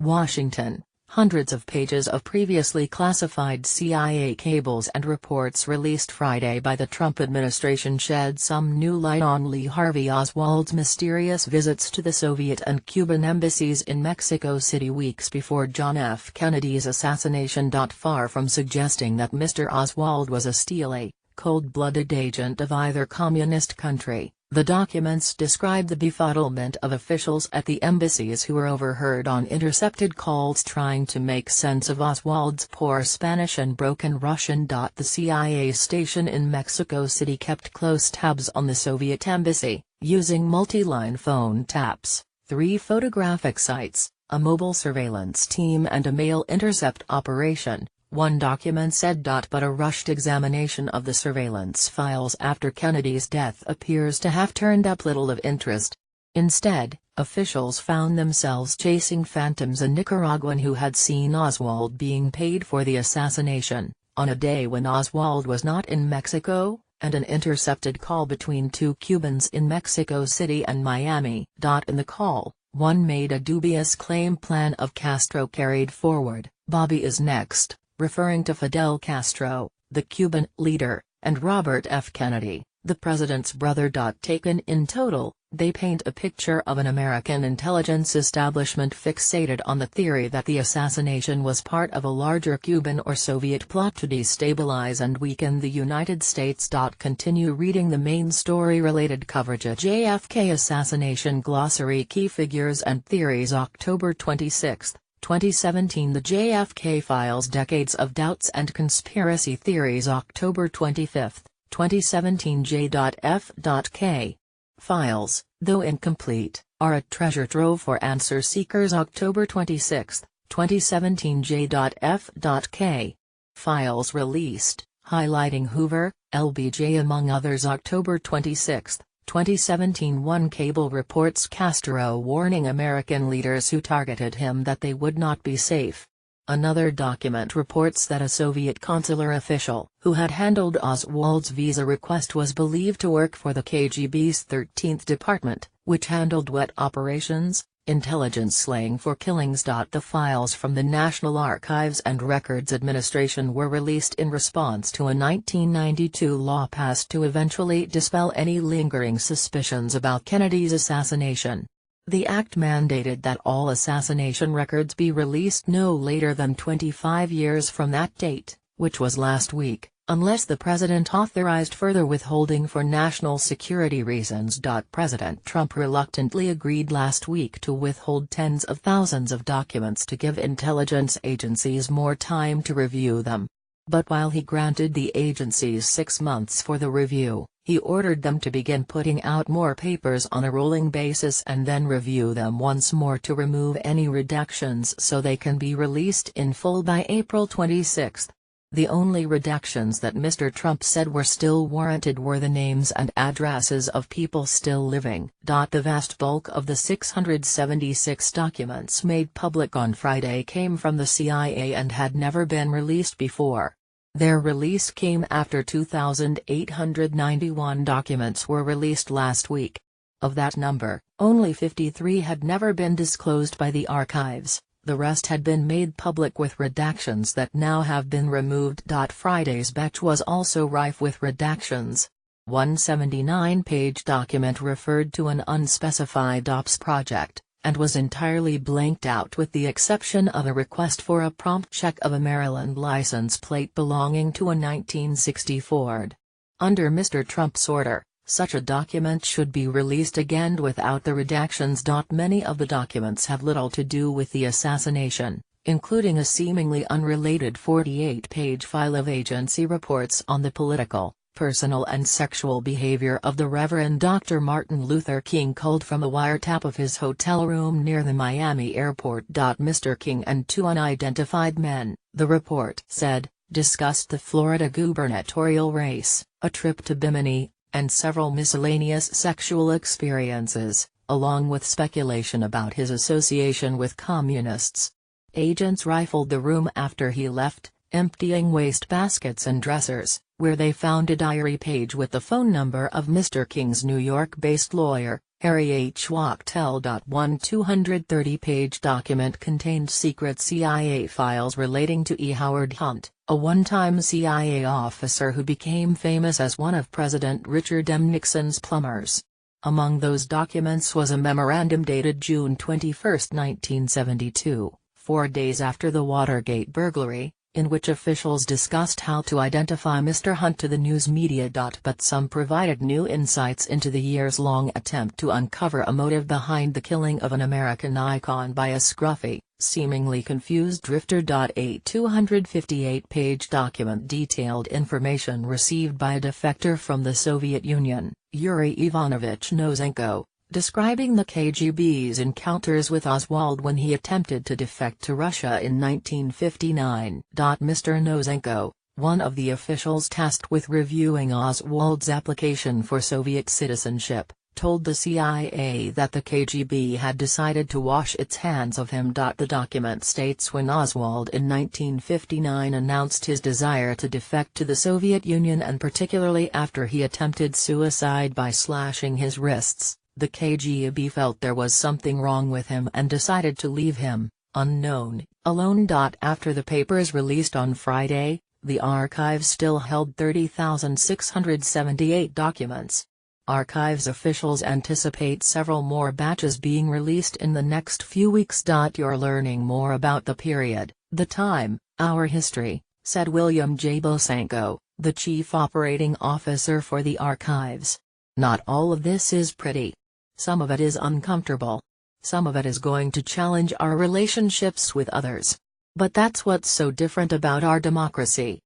Washington. Hundreds of pages of previously classified CIA cables and reports released Friday by the Trump administration shed some new light on Lee Harvey Oswald's mysterious visits to the Soviet and Cuban embassies in Mexico City weeks before John F. Kennedy's assassination. Far from suggesting that Mr. Oswald was a steely, cold-blooded agent of either communist country, the documents describe the befuddlement of officials at the embassies who were overheard on intercepted calls trying to make sense of Oswald's poor Spanish and broken Russian. The CIA station in Mexico City kept close tabs on the Soviet embassy, using multi-line phone taps, 3 photographic sites, a mobile surveillance team and a mail intercept operation, one document said. But a rushed examination of the surveillance files after Kennedy's death appears to have turned up little of interest. Instead, officials found themselves chasing phantoms: a Nicaraguan who had seen Oswald being paid for the assassination, on a day when Oswald was not in Mexico, and an intercepted call between 2 Cubans in Mexico City and Miami. In the call, one made a dubious claim plan of Castro carried forward. "Bobby is next," referring to Fidel Castro, the Cuban leader, and Robert F. Kennedy, the president's brother. Taken in total, they paint a picture of an American intelligence establishment fixated on the theory that the assassination was part of a larger Cuban or Soviet plot to destabilize and weaken the United States. Continue reading the main story-related coverage at JFK Assassination Glossary. Key figures and theories. October 26, 2017. The JFK Files: Decades of Doubts and Conspiracy Theories. October 25, 2017. J.F.K. Files, though incomplete, are a treasure trove for answer seekers. October 26, 2017. J.F.K. Files released, highlighting Hoover, LBJ among others. October 26, 2017. One Cable reports Castro warning American leaders who targeted him that they would not be safe. Another document reports that a Soviet consular official who had handled Oswald's visa request was believed to work for the KGB's 13th Department, which handled wet operations, intelligence slaying for killings. The files from the National Archives and Records Administration were released in response to a 1992 law passed to eventually dispel any lingering suspicions about Kennedy's assassination. The act mandated that all assassination records be released no later than 25 years from that date, which was last week, unless the president authorized further withholding for national security reasons. President Trump reluctantly agreed last week to withhold tens of thousands of documents to give intelligence agencies more time to review them. But while he granted the agencies 6 months for the review, he ordered them to begin putting out more papers on a rolling basis and then review them once more to remove any redactions so they can be released in full by April 26. The only redactions that Mr. Trump said were still warranted were the names and addresses of people still living. The vast bulk of the 676 documents made public on Friday came from the CIA and had never been released before. Their release came after 2,891 documents were released last week. Of that number, only 53 had never been disclosed by the archives, the rest had been made public with redactions that now have been removed. Friday's batch was also rife with redactions. One 79-page document referred to an unspecified ops project, and was entirely blanked out with the exception of a request for a prompt check of a Maryland license plate belonging to a 1960 Ford. Under Mr. Trump's order, such a document should be released again without the redactions. Many of the documents have little to do with the assassination, including a seemingly unrelated 48-page file of agency reports on the political, personal and sexual behavior of the Reverend Dr. Martin Luther King culled from a wiretap of his hotel room near the Miami airport. Mr. King and 2 unidentified men, the report said, discussed the Florida gubernatorial race, a trip to Bimini, and several miscellaneous sexual experiences, along with speculation about his association with communists. Agents rifled the room after he left, emptying waste baskets and dressers, where they found a diary page with the phone number of Mr. King's New York-based lawyer, Harry H. Wachtel. One 230-page document contained secret CIA files relating to E. Howard Hunt, a one-time CIA officer who became famous as one of President Richard M. Nixon's plumbers. Among those documents was a memorandum dated June 21, 1972, 4 days after the Watergate burglary, in which officials discussed how to identify Mr. Hunt to the news media. But some provided new insights into the years-long attempt to uncover a motive behind the killing of an American icon by a scruffy, seemingly confused drifter. A 258-page document detailed information received by a defector from the Soviet Union, Yuri Ivanovich Nosenko, describing the KGB's encounters with Oswald when he attempted to defect to Russia in 1959. Mr. Nosenko, one of the officials tasked with reviewing Oswald's application for Soviet citizenship, told the CIA that the KGB had decided to wash its hands of him. The document states when Oswald in 1959 announced his desire to defect to the Soviet Union, and particularly after he attempted suicide by slashing his wrists, the KGB felt there was something wrong with him and decided to leave him, unknown, alone. After the papers released on Friday, the archives still held 30,678 documents. Archives officials anticipate several more batches being released in the next few weeks. You're learning more about the period, the time, our history, said William J. Bosanko, the chief operating officer for the archives. Not all of this is pretty. Some of it is uncomfortable. Some of it is going to challenge our relationships with others. But that's what's so different about our democracy.